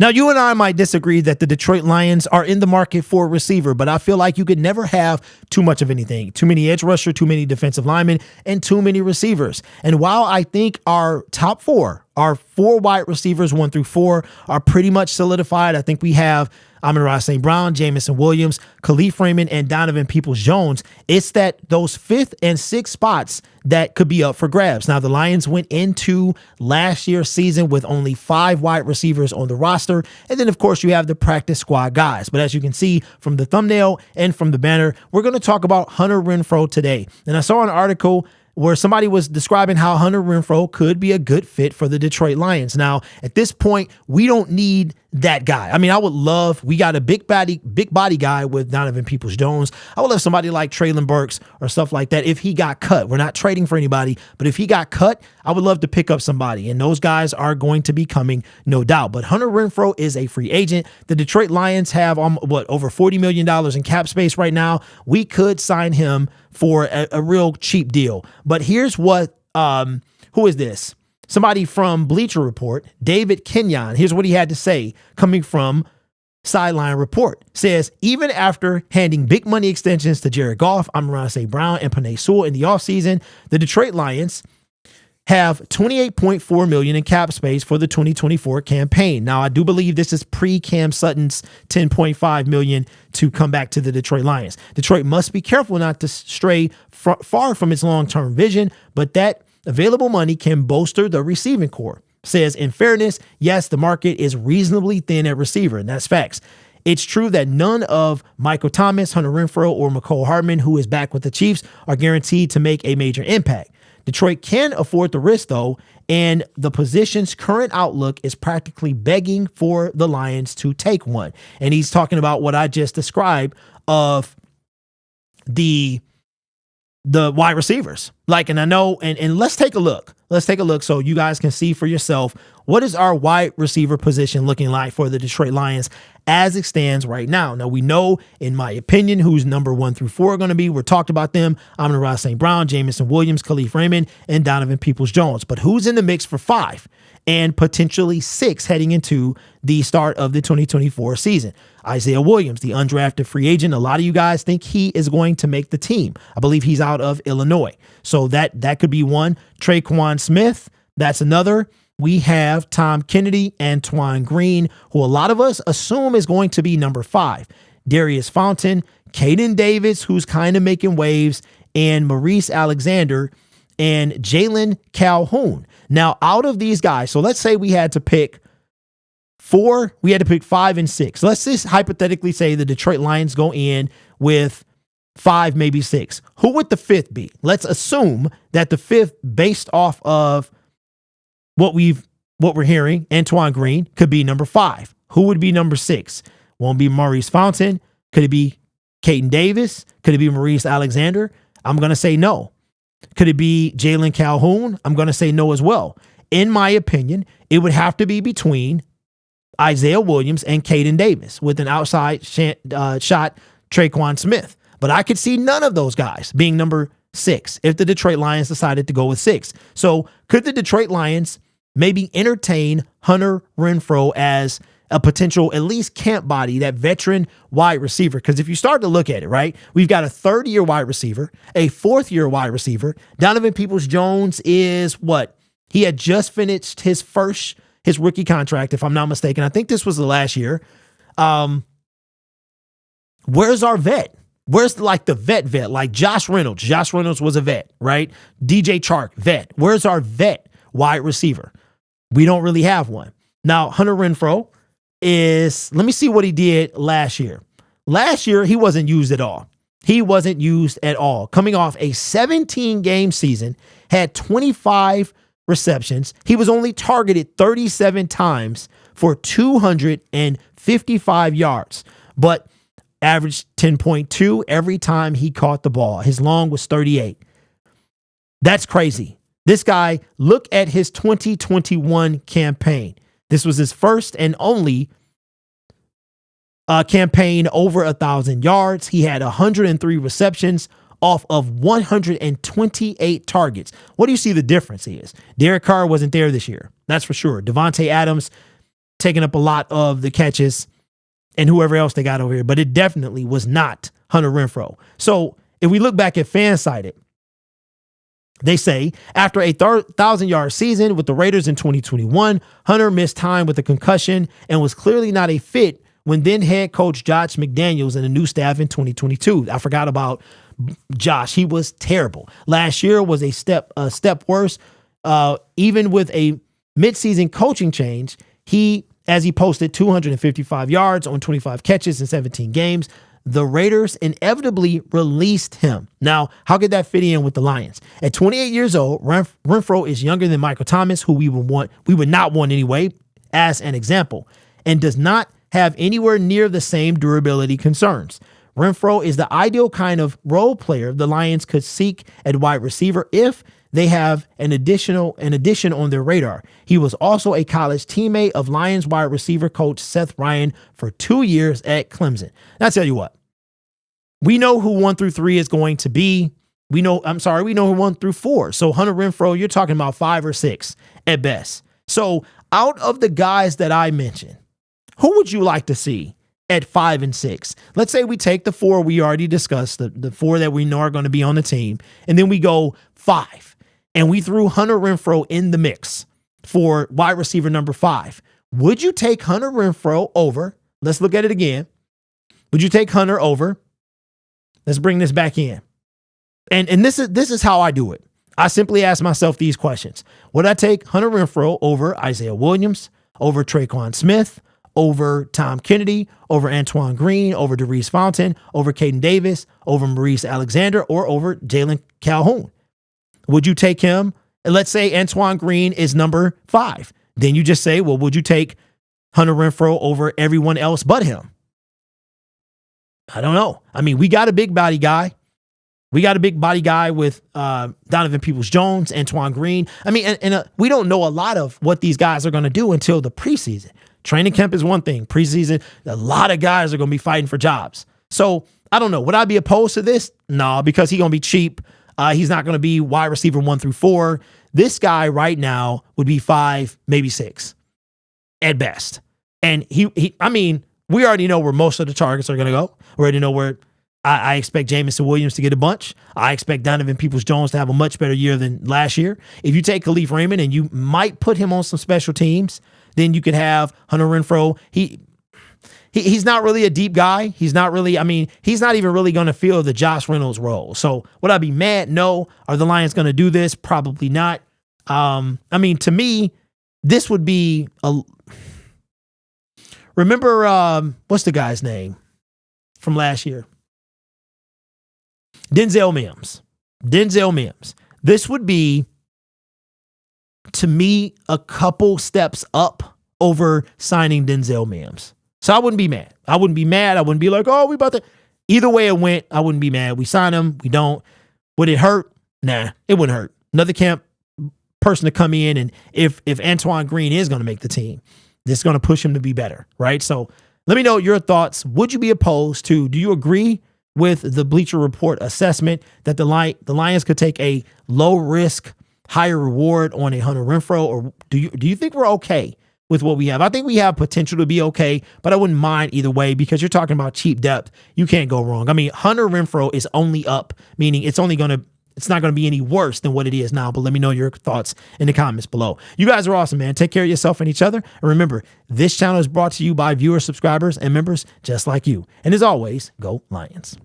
Now, you and I might disagree that the Detroit Lions are in the market for a receiver, but I feel like you could never have too much of anything. Too many edge rusher, too many defensive linemen, and too many receivers. And while I think our top four, our four wide receivers, 1 through 4, are pretty much solidified. I think we have Amon-Ra St. Brown, Jamison Williams, Khalif Raymond, and Donovan Peoples-Jones. It's that those 5th and 6th spots that could be up for grabs. Now, the Lions went into last year's season with only 5 wide receivers on the roster. And then, of course, you have the practice squad guys. But as you can see from the thumbnail and from the banner, we're going to talk about Hunter Renfrow today. And I saw an article where somebody was describing how Hunter Renfrow could be a good fit for the Detroit Lions. Now, at this point, we don't need that guy. I mean, we got a big body guy with Donovan Peoples-Jones. I would love somebody like Treylon Burks or stuff like that if he got cut. We're not trading for anybody, but if he got cut, I would love to pick up somebody, and those guys are going to be coming, no doubt. But Hunter Renfrow is a free agent. The Detroit Lions have over $40 million in cap space right now. We could sign him for a real cheap deal. But here's what, who is this? Somebody from Bleacher Report, David Kenyon. Here's what he had to say coming from Sideline Report. Says, even after handing big money extensions to Jared Goff, Amon-Ra St. Brown, and Penei Sewell in the offseason, the Detroit Lions have $28.4 million in cap space for the 2024 campaign. Now, I do believe this is pre-Cam Sutton's $10.5 million to come back to the Detroit Lions. Detroit must be careful not to stray far from its long-term vision, but that available money can bolster the receiving core. Says, in fairness, yes, the market is reasonably thin at receiver, and that's facts. It's true that none of Michael Thomas, Hunter Renfrow, or McCole Hardman, who is back with the Chiefs, are guaranteed to make a major impact. Detroit can afford the risk, though, and the position's current outlook is practically begging for the Lions to take one. And he's talking about what I just described of the wide receivers. And I know, and let's take a look. Let's take a look so you guys can see for yourself, what is our wide receiver position looking like for the Detroit Lions as it stands right now. Now, we know, in my opinion, who's number 1 through 4 are going to be. We're talked about them. Amon-Ra St. Brown, Jamison Williams, Khalif Raymond, and Donovan Peoples-Jones. But who's in the mix for 5 and potentially 6 heading into the start of the 2024 season? Isaiah Williams, the undrafted free agent. A lot of you guys think he is going to make the team. I believe he's out of Illinois. So that could be one. Traquan Smith, that's another. We have Tom Kennedy and Twan Green, who a lot of us assume is going to be number 5. Darius Fountain, Caden Davis, who's kind of making waves, and Maurice Alexander and Jalen Calhoun. Now, out of these guys, so let's say we had to pick 4, we had to pick 5 and 6. Let's just hypothetically say the Detroit Lions go in with 5, maybe 6. Who would the 5th be? Let's assume that the 5th, based off of what we're hearing, Antoine Green could be number 5. Who would be number 6? Won't be Maurice Fountain. Could it be Caden Davis? Could it be Maurice Alexander? I'm going to say no. Could it be Jalen Calhoun? I'm going to say no as well. In my opinion, it would have to be between Isaiah Williams and Caden Davis with an outside shot Traquan Smith. But I could see none of those guys being number 6 if the Detroit Lions decided to go with 6. So could the Detroit Lions maybe entertain Hunter Renfrow as a potential, at least camp body, that veteran wide receiver? Because if you start to look at it, right, we've got a 3rd-year wide receiver, a 4th-year wide receiver. Donovan Peoples-Jones is what? He had just finished his rookie contract, if I'm not mistaken. I think this was the last year. Where's our vet? Where's the vet? Like Josh Reynolds. Josh Reynolds was a vet, right? DJ Chark, vet. Where's our vet wide receiver? We don't really have one. Now, Hunter Renfrow let me see what he did last year. Last year, he wasn't used at all. Coming off a 17-game season, had 25 receptions. He was only targeted 37 times for 255 yards, but averaged 10.2 every time he caught the ball. His long was 38. That's crazy. This guy, look at his 2021 campaign. This was his first and only campaign over 1,000 yards. He had 103 receptions off of 128 targets. What do you see the difference is? Derek Carr wasn't there this year. That's for sure. Devontae Adams taking up a lot of the catches and whoever else they got over here, but it definitely was not Hunter Renfrow. So if we look back at FanSided, they say, after a 1,000-yard season with the Raiders in 2021, Hunter missed time with a concussion and was clearly not a fit when then head coach Josh McDaniels and the new staff in 2022. I forgot about Josh. He was terrible. Last year was a step worse. Even with a midseason coaching change, as he posted 255 yards on 25 catches in 17 games, the Raiders inevitably released him. Now, how could that fit in with the Lions? At 28 years old, Renfrow is younger than Michael Thomas, who we would not want anyway, as an example, and does not have anywhere near the same durability concerns. Renfrow is the ideal kind of role player the Lions could seek at wide receiver if they have an addition on their radar. He was also a college teammate of Lions wide receiver coach Seth Ryan for 2 years at Clemson. And I tell you what, we know who 1 through 3 is going to be. We know who 1 through 4. So Hunter Renfrow, you're talking about 5 or 6 at best. So out of the guys that I mentioned, who would you like to see at 5 and 6? Let's say we take the 4 we already discussed, the 4 that we know are going to be on the team, and then we go 5. And we threw Hunter Renfrow in the mix for wide receiver number 5. Would you take Hunter Renfrow over? Let's look at it again. Would you take Hunter over? Let's bring this back in. And this is how I do it. I simply ask myself these questions. Would I take Hunter Renfrow over Isaiah Williams, over Traquan Smith, over Tom Kennedy, over Antoine Green, over Darius Fountain, over Caden Davis, over Maurice Alexander, or over Jalen Calhoun? Would you take him? And let's say Antoine Green is number 5. Then you just say, well, would you take Hunter Renfrow over everyone else but him? I don't know. I mean, we got a big body guy. We got a big body guy with Donovan Peoples-Jones, Antoine Green. I mean, and we don't know a lot of what these guys are going to do until the preseason. Training camp is one thing. Preseason, a lot of guys are going to be fighting for jobs. So I don't know. Would I be opposed to this? No, because he's going to be cheap. He's not going to be wide receiver 1 through 4. This guy right now would be 5, maybe 6 at best. And I mean, we already know where most of the targets are going to go. We already know where I expect Jamison Williams to get a bunch. I expect Donovan Peoples-Jones to have a much better year than last year. If you take Khalif Raymond and you might put him on some special teams, then you could have Hunter Renfrow. He's not really a deep guy. He's not even really going to fill the Josh Reynolds role. So would I be mad? No. Are the Lions going to do this? Probably not. I mean, to me, this would be remember, what's the guy's name from last year? Denzel Mims. This would be, to me, a couple steps up over signing Denzel Mims. So I wouldn't be mad. I wouldn't be like, oh, we about to. Either way it went, I wouldn't be mad. We signed him. We don't. Would it hurt? Nah, it wouldn't hurt. Another camp person to come in, and if Antoine Green is going to make the team, this is going to push him to be better, right? So let me know your thoughts. Would you be opposed to? Do you agree with the Bleacher Report assessment that the Lions could take a low risk, higher reward on a Hunter Renfrow, or do you think we're okay with what we have? I think we have potential to be okay, but I wouldn't mind either way because you're talking about cheap depth. You can't go wrong. I mean, Hunter Renfrow is only up, meaning it's not going to be any worse than what it is now. But let me know your thoughts in the comments below. You guys are awesome, man. Take care of yourself and each other. And remember, this channel is brought to you by viewers, subscribers, and members just like you. And as always, go Lions.